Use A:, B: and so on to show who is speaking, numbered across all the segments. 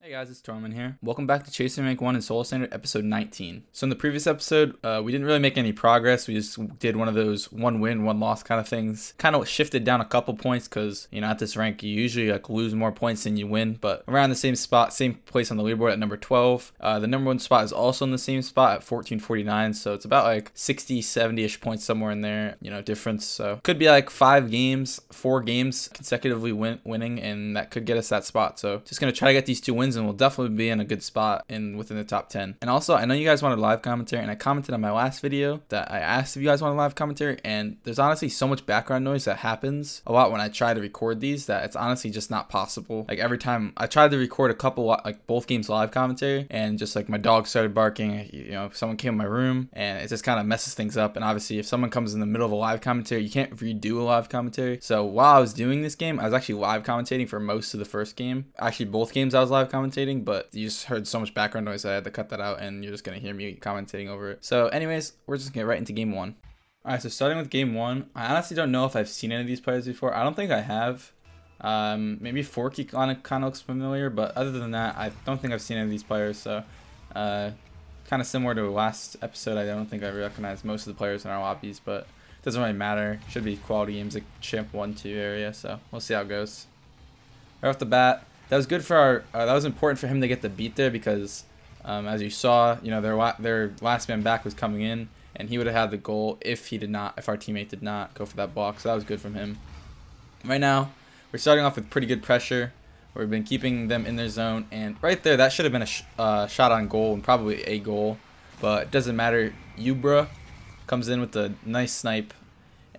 A: Hey guys, it's Torment here. Welcome back to Chasing Rank 1 in Solo Standard episode 19. So in the previous episode, we didn't really make any progress. We just did one of those one win, one loss kind of things. Kind of shifted down a couple points because, at this rank, you usually lose more points than you win. But around the same spot, same place on the leaderboard at number 12. The number 1 spot is also in the same spot at 1449. So it's about 60, 70-ish points somewhere in there, difference. So could be 4 games consecutively winning, and that could get us that spot. So just going to try to get these 2 wins, and we'll definitely be in a good spot within the top 10. And also, I know you guys wanted live commentary, and I commented on my last video that I asked if you guys wanted live commentary, and there's honestly so much background noise that happens a lot when I try to record these that it's honestly just not possible. Every time I tried to record a couple, both games live commentary, and just my dog started barking, someone came in my room, and it just kind of messes things up. And obviously, if someone comes in the middle of a live commentary, you can't redo a live commentary. So while I was doing this game, I was actually live commentating for most of the first game. Actually, both games I was live commentating, but you just heard so much background noise that I had to cut that out, and you're just going to hear me commentating over it. So anyways, we're just going to get right into game 1. Alright, so starting with game 1, I honestly don't know if I've seen any of these players before. I don't think I have. Maybe Forky kind of looks familiar, but other than that, I don't think I've seen any of these players. So kind of similar to the last episode, I don't think I recognize most of the players in our lobbies, but it doesn't really matter. Should be quality games like Champ 1-2 area, so we'll see how it goes. Right off the bat, that was good for our. That was important for him to get the beat there because, as you saw, their last man back was coming in, and he would have had the goal if our teammate did not go for that block. So that was good from him. Right now, we're starting off with pretty good pressure. We've been keeping them in their zone, and right there, that should have been a shot on goal and probably a goal, but it doesn't matter. Ubra comes in with a nice snipe,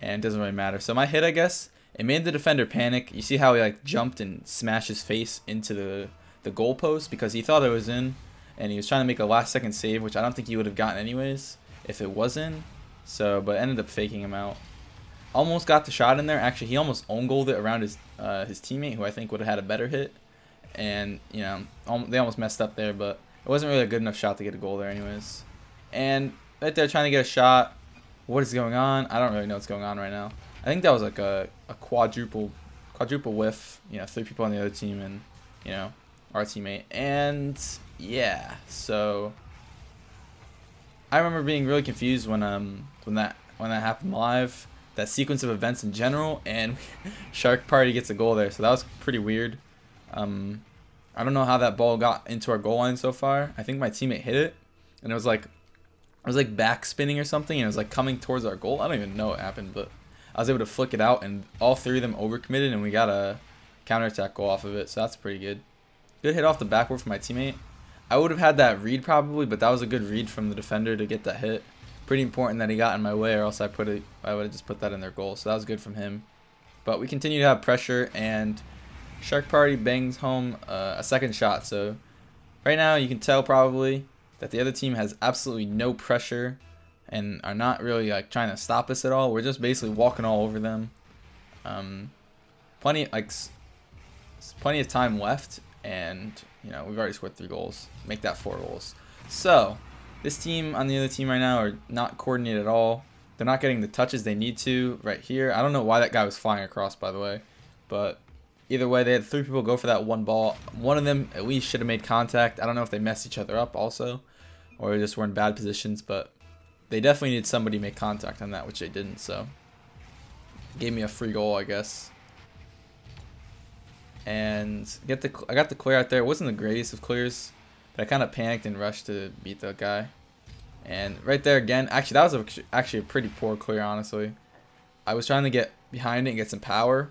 A: and it doesn't really matter. So my hit, I guess. It made the defender panic. You see how he jumped and smashed his face into the goalpost because he thought it was in, and he was trying to make a last second save, which I don't think he would have gotten anyways if it was in. So, but ended up faking him out. Almost got the shot in there. Actually, he almost own goaled it around his teammate, who I think would have had a better hit. And they almost messed up there, but it wasn't really a good enough shot to get a goal there anyways. And right there, trying to get a shot. What is going on? I don't really know what's going on right now. I think that was a quadruple whiff. 3 people on the other team and our teammate. And yeah, so I remember being really confused when that happened live. That sequence of events in general, and Shark Party gets a goal there. So that was pretty weird. I don't know how that ball got into our goal line so far. I think my teammate hit it, and it was back spinning or something, and it was coming towards our goal. I don't even know what happened, but I was able to flick it out, and all 3 of them overcommitted, and we got a counterattack goal off of it, so that's pretty good. Good hit off the backboard from my teammate. I would have had that read probably, but that was a good read from the defender to get that hit. Pretty important that he got in my way, or else I would have just put that in their goal, so that was good from him. But we continue to have pressure, and Shark Party bangs home a second shot. So right now you can tell probably that the other team has absolutely no pressure and are not really trying to stop us at all. We're just basically walking all over them. Plenty of time left, and we've already scored 3 goals. Make that 4 goals. So this team on the other team right now are not coordinated at all. They're not getting the touches they need to right here. I don't know why that guy was flying across, by the way, but either way, they had 3 people go for that one ball. One of them at least should have made contact. I don't know if they messed each other up also, or they just were in bad positions, but they definitely needed somebody to make contact on that, which they didn't, so gave me a free goal, I guess. And I got the clear out there. It wasn't the greatest of clears, but I kind of panicked and rushed to beat the guy. And right there again, actually that was actually a pretty poor clear, honestly. I was trying to get behind it and get some power,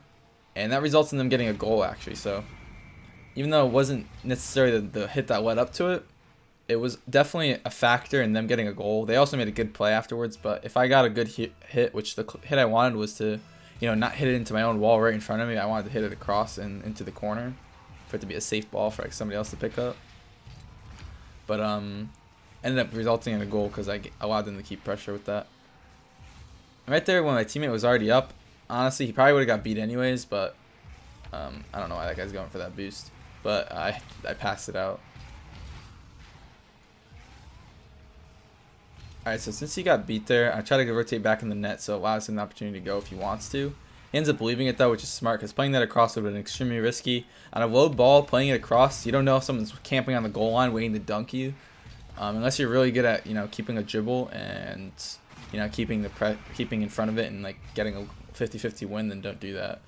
A: and that results in them getting a goal actually. So even though it wasn't necessarily the hit that led up to it, it was definitely a factor in them getting a goal. They also made a good play afterwards, but if I got a good hit, which the hit I wanted was to, not hit it into my own wall right in front of me. I wanted to hit it across and into the corner for it to be a safe ball for somebody else to pick up. But ended up resulting in a goal because I allowed them to keep pressure with that. Right there when my teammate was already up, honestly, he probably would have got beat anyways, but I don't know why that guy's going for that boost. But I passed it out. Alright, so since he got beat there, I try to rotate back in the net so it allows him the opportunity to go if he wants to. He ends up leaving it though, which is smart because playing that across would have been extremely risky. On a low ball, playing it across, you don't know if someone's camping on the goal line waiting to dunk you. Unless you're really good at, keeping a dribble and, keeping in front of it and like getting a 50-50 win, then don't do that.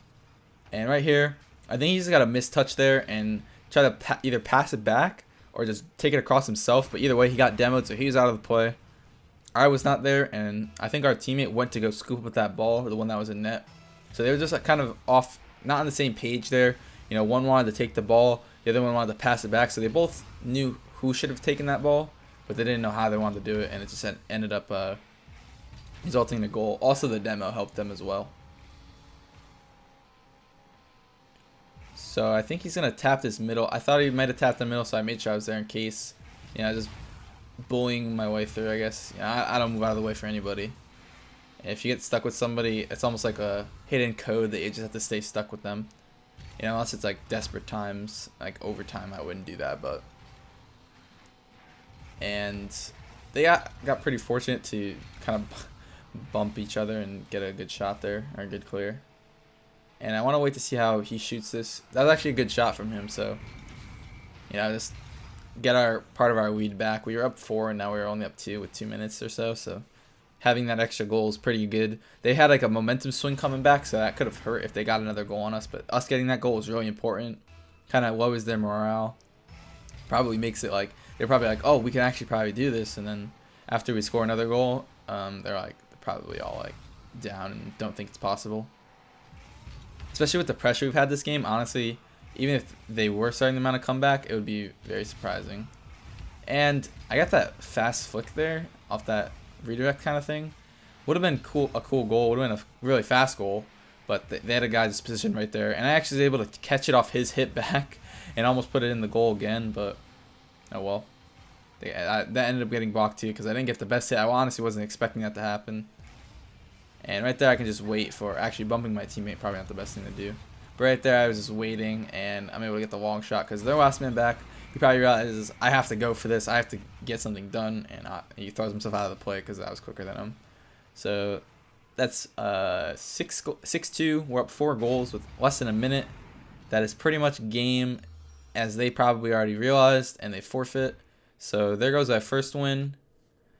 A: And right here, I think he's got a mistouch there and try to either pass it back or just take it across himself. But either way, he got demoed, so he was out of the play. I was not there, and I think our teammate went to go scoop up that ball, or the one that was in net. So they were just like kind of off, not on the same page there. One wanted to take the ball, the other one wanted to pass it back. So they both knew who should have taken that ball, but they didn't know how they wanted to do it, and it just ended up resulting in a goal. Also, the demo helped them as well. So I think he's going to tap this middle. I thought he might have tapped the middle, so I made sure I was there in case. Just bullying my way through, I guess. I don't move out of the way for anybody. And if you get stuck with somebody, it's almost like a hidden code that you just have to stay stuck with them. Unless it's like desperate times, like overtime, I wouldn't do that. But and they got pretty fortunate to kind of bump each other and get a good shot there, or a good clear. And I want to wait to see how he shoots this. That was actually a good shot from him, so just get our part of our lead back. We were up 4 and now we're only up 2 with 2 minutes or so. So having that extra goal is pretty good. They had like a momentum swing coming back, so that could have hurt if they got another goal on us. But us getting that goal was really important. Kind of lowers their morale. Probably makes it like they're probably like, oh, we can actually probably do this. And then after we score another goal, they're probably all like down and don't think it's possible. Especially with the pressure we've had this game, honestly, even if they were starting to mount a comeback, it would be very surprising. And I got that fast flick there off that redirect kind of thing. Would have been a cool goal. Would have been a really fast goal, but they had a guy just positioned right there, and I actually was able to catch it off his hit back and almost put it in the goal again. But oh well, that ended up getting blocked too because I didn't get the best hit. I honestly wasn't expecting that to happen. And right there, I can just wait for actually bumping my teammate. Probably not the best thing to do. But right there, I was just waiting, and I'm able to get the long shot because their last man back. He probably realizes I have to go for this. I have to get something done, and he throws himself out of the play because I was quicker than him. So that's 6-2. We're up 4 goals with less than a minute. That is pretty much game, as they probably already realized, and they forfeit. So there goes our first win.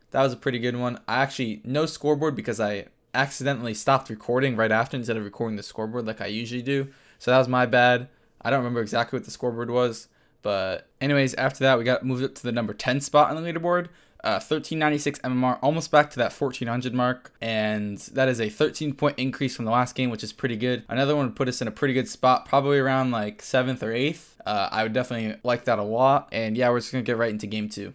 A: That was a pretty good one. I actually no scoreboard because I accidentally stopped recording right after instead of recording the scoreboard like I usually do. So that was my bad. I don't remember exactly what the scoreboard was. But anyways, after that, we got moved up to the number 10 spot on the leaderboard. 1396 MMR, almost back to that 1400 mark. And that is a 13-point increase from the last game, which is pretty good. Another one would put us in a pretty good spot, probably around like 7th or 8th. I would definitely like that a lot. And yeah, we're just going to get right into game 2.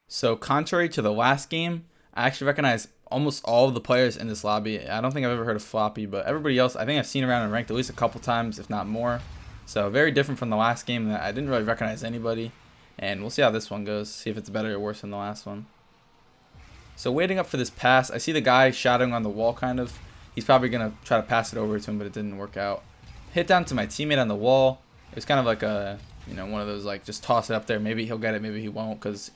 A: So contrary to the last game, I actually recognize almost all of the players in this lobby. I don't think I've ever heard of Floppy, but everybody else I think I've seen around and ranked at least a couple times, if not more. So very different from the last game that I didn't really recognize anybody. And we'll see how this one goes, see if it's better or worse than the last one. So waiting up for this pass, I see the guy shadowing on the wall kind of. He's probably going to try to pass it over to him, but it didn't work out. Hit down to my teammate on the wall. It was kind of like a, one of those like just toss it up there. Maybe he'll get it, maybe he won't, because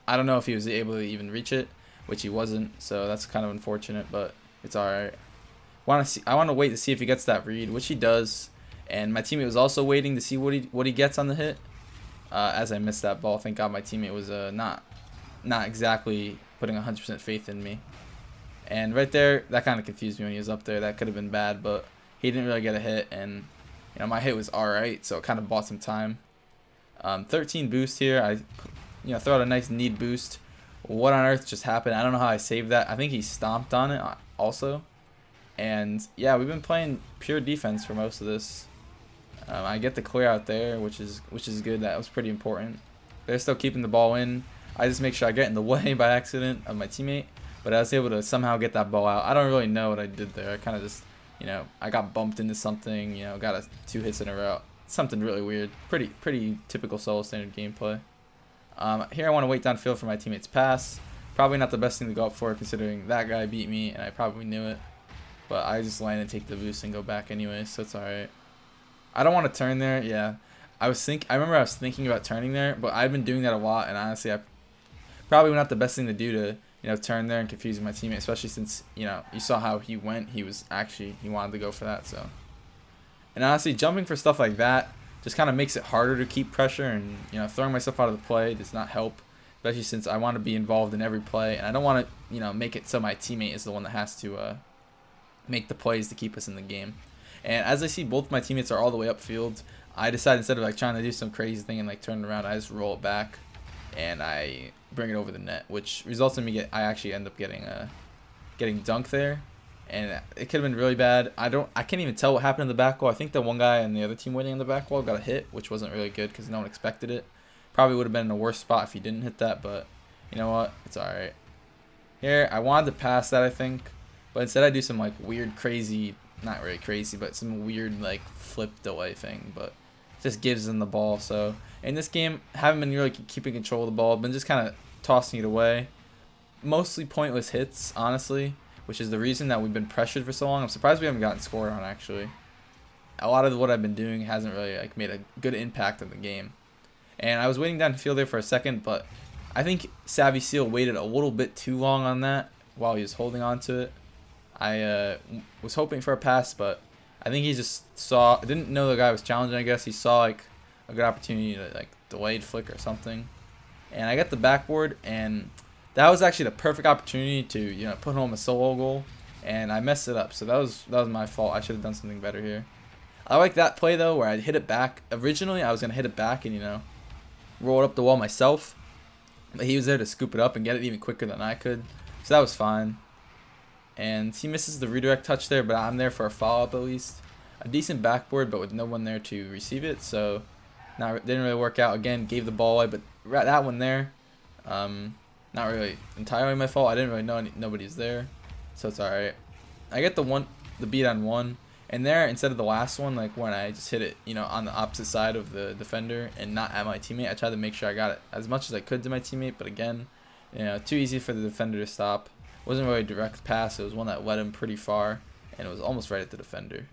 A: I don't know if he was able to even reach it, which he wasn't. So that's kind of unfortunate, but it's all right. I want to wait to see if he gets that read, which he does. And my teammate was also waiting to see what he gets on the hit. As I missed that ball, thank God my teammate was not exactly putting 100% faith in me. And right there, that kind of confused me when he was up there. That could have been bad, but he didn't really get a hit, and my hit was all right, so it kind of bought some time. 13 boost here. I throw out a nice need boost. What on earth just happened? I don't know how I saved that. I think he stomped on it also. And yeah, we've been playing pure defense for most of this. I get the clear out there, which is good. That was pretty important. They're still keeping the ball in. I just make sure I get in the way by accident of my teammate, but I was able to somehow get that ball out. I don't really know what I did there. I kind of just, I got bumped into something. Got 2 hits in a row. Something really weird. Pretty typical solo standard gameplay. Here I want to wait downfield for my teammate's pass. Probably not the best thing to go up for, considering that guy beat me and I probably knew it. But I just land and take the boost and go back anyway, so it's alright. I don't want to turn there. Yeah, I remember I was thinking about turning there, but I've been doing that a lot, and honestly, probably not the best thing to do to turn there and confusing my teammate, especially since, you saw how he went. He wanted to go for that. So, and honestly, jumping for stuff like that just kind of makes it harder to keep pressure, and, throwing myself out of the play does not help, especially since I want to be involved in every play, and I don't want to, make it so my teammate is the one that has to make the plays to keep us in the game. And as I see both my teammates are all the way upfield, I decided instead of trying to do some crazy thing and turn it around, I just roll it back and I bring it over the net, which results in I actually end up getting dunked there, and it could have been really bad. I can't even tell what happened in the back wall. I think the one guy in the other team waiting in the back wall got a hit, which wasn't really good because no one expected it. Probably would have been in a worse spot if he didn't hit that, but you know what? It's alright. Here, I wanted to pass that, I think, but instead I do some weird, crazy, not really crazy, but some weird flip delay thing, but it just gives them the ball. So in this game, haven't been really keeping control of the ball, been just kind of tossing it away. Mostly pointless hits, honestly, which is the reason that we've been pressured for so long. I'm surprised we haven't gotten scored on, actually. A lot of what I've been doing hasn't really made a good impact on the game. And I was waiting down the field there for a second, but I think Savvy Seal waited a little bit too long on that while he was holding on to it. I was hoping for a pass, but I think he just didn't know the guy was challenging, I guess. He saw a good opportunity to delayed flick or something. And I got the backboard, and that was actually the perfect opportunity to put home a solo goal, and I messed it up. So that was my fault. I should have done something better here. I like that play though, where I hit it back. Originally I was gonna hit it back and roll it up the wall myself, but he was there to scoop it up and get it even quicker than I could, so that was fine. And he misses the redirect touch there, but I'm there for a follow-up at least. A decent backboard, but with no one there to receive it, so didn't really work out. Again, gave the ball away, but that one there, not really entirely my fault. I didn't really know nobody's there, so it's alright. I get the beat on one, and there, instead of the last one, when I just hit it, on the opposite side of the defender and not at my teammate, I tried to make sure I got it as much as I could to my teammate, but again, too easy for the defender to stop. It wasn't really a direct pass. It was one that led him pretty far, and it was almost right at the defender.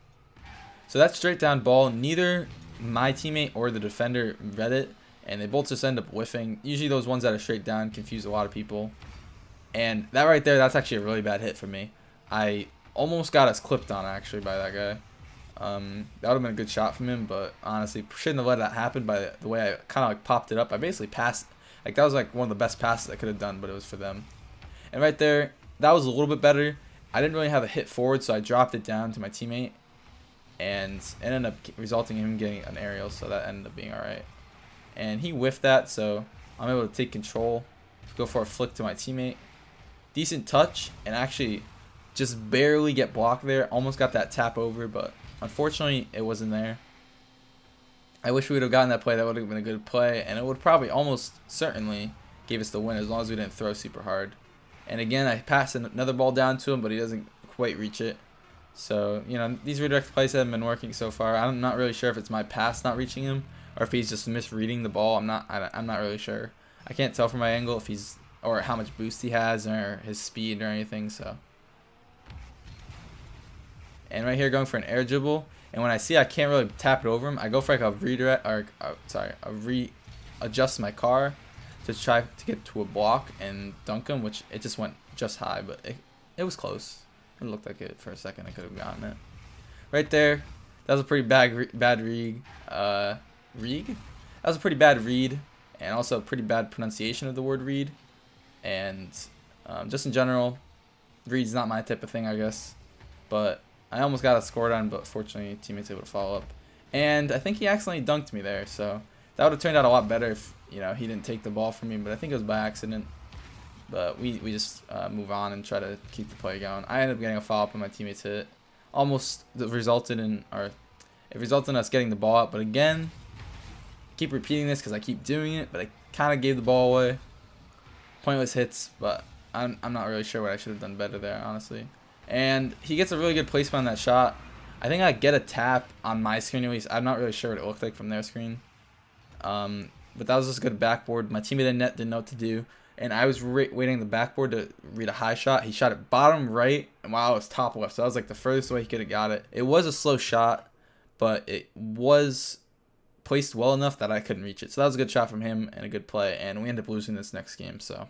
A: So that straight down ball, neither my teammate or the defender read it, and they both just end up whiffing. Usually those ones that are straight down confuse a lot of people. And that right there, that's actually a really bad hit for me. I almost got us clipped on, actually, by that guy. That would have been a good shot from him, but honestly, shouldn't have let that happen by the way I kind of popped it up. I basically passed. That was one of the best passes I could have done, but it was for them. And right there, that was a little bit better. I didn't really have a hit forward, so I dropped it down to my teammate, and it ended up resulting in him getting an aerial, so that ended up being alright. And he whiffed that, so I'm able to take control, go for a flick to my teammate. Decent touch, and actually just barely get blocked there. Almost got that tap over, but unfortunately it wasn't there. I wish we would have gotten that play. That would have been a good play, and it would probably almost certainly gave us the win as long as we didn't throw super hard. And again, I passed another ball down to him, but he doesn't quite reach it. So, these redirect plays haven't been working so far. I'm not really sure if it's my pass not reaching him or if he's just misreading the ball. I'm not really sure. I can't tell from my angle if or how much boost he has or his speed or anything. So, and right here, going for an air dribble. And when I see I can't really tap it over him, I go for a redirect, or readjust my car to try to get to a block and dunk him, which it just went just high, but it was close. It looked like it for a second. I could have gotten it. Right there, that was a pretty bad read. That was a pretty bad read, and also a pretty bad pronunciation of the word read. And just in general, read's not my type of thing, I guess. But I almost got a scored on, but fortunately, teammates able to follow up. And I think he accidentally dunked me there, so that would have turned out a lot better if he didn't take the ball from me. But I think it was by accident. But we just move on and try to keep the play going. I ended up getting a foul up on my teammate's hit. Almost resulted in us getting the ball out. But again, keep repeating this because I keep doing it. But I kind of gave the ball away. Pointless hits, but I'm not really sure what I should have done better there, honestly. And he gets a really good placement on that shot. I think I get a tap on my screen at least. I'm not really sure what it looked like from their screen. But that was just a good backboard. My teammate in net didn't know what to do. And I was waiting the backboard to read a high shot. He shot it bottom right, and wow, it was top left. So that was the furthest way he could have got it. It was a slow shot, but it was placed well enough that I couldn't reach it. So that was a good shot from him and a good play. And we ended up losing this next game. So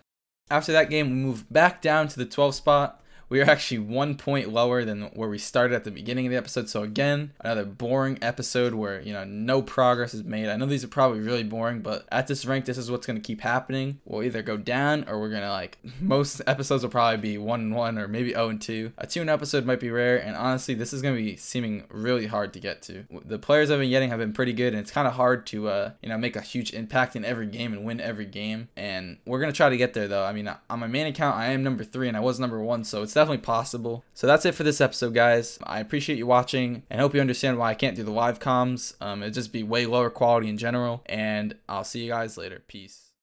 A: After that game, we moved back down to the 12th spot. We are actually 1 point lower than where we started at the beginning of the episode. So again, another boring episode where, no progress is made. I know these are probably really boring, but at this rank, this is what's going to keep happening. We'll either go down or we're going to most episodes will probably be 1-1 or maybe 0-2. A 2-0 episode might be rare. And honestly, this is going to be seeming really hard to get to. The players I've been getting have been pretty good, and it's kind of hard to, make a huge impact in every game and win every game. And we're going to try to get there though. I mean, on my main account, I am number 3 and I was number 1. So it's definitely possible. So that's it for this episode, guys. I appreciate you watching and hope you understand why I can't do the live comms. It'd just be way lower quality in general, and I'll see you guys later. Peace.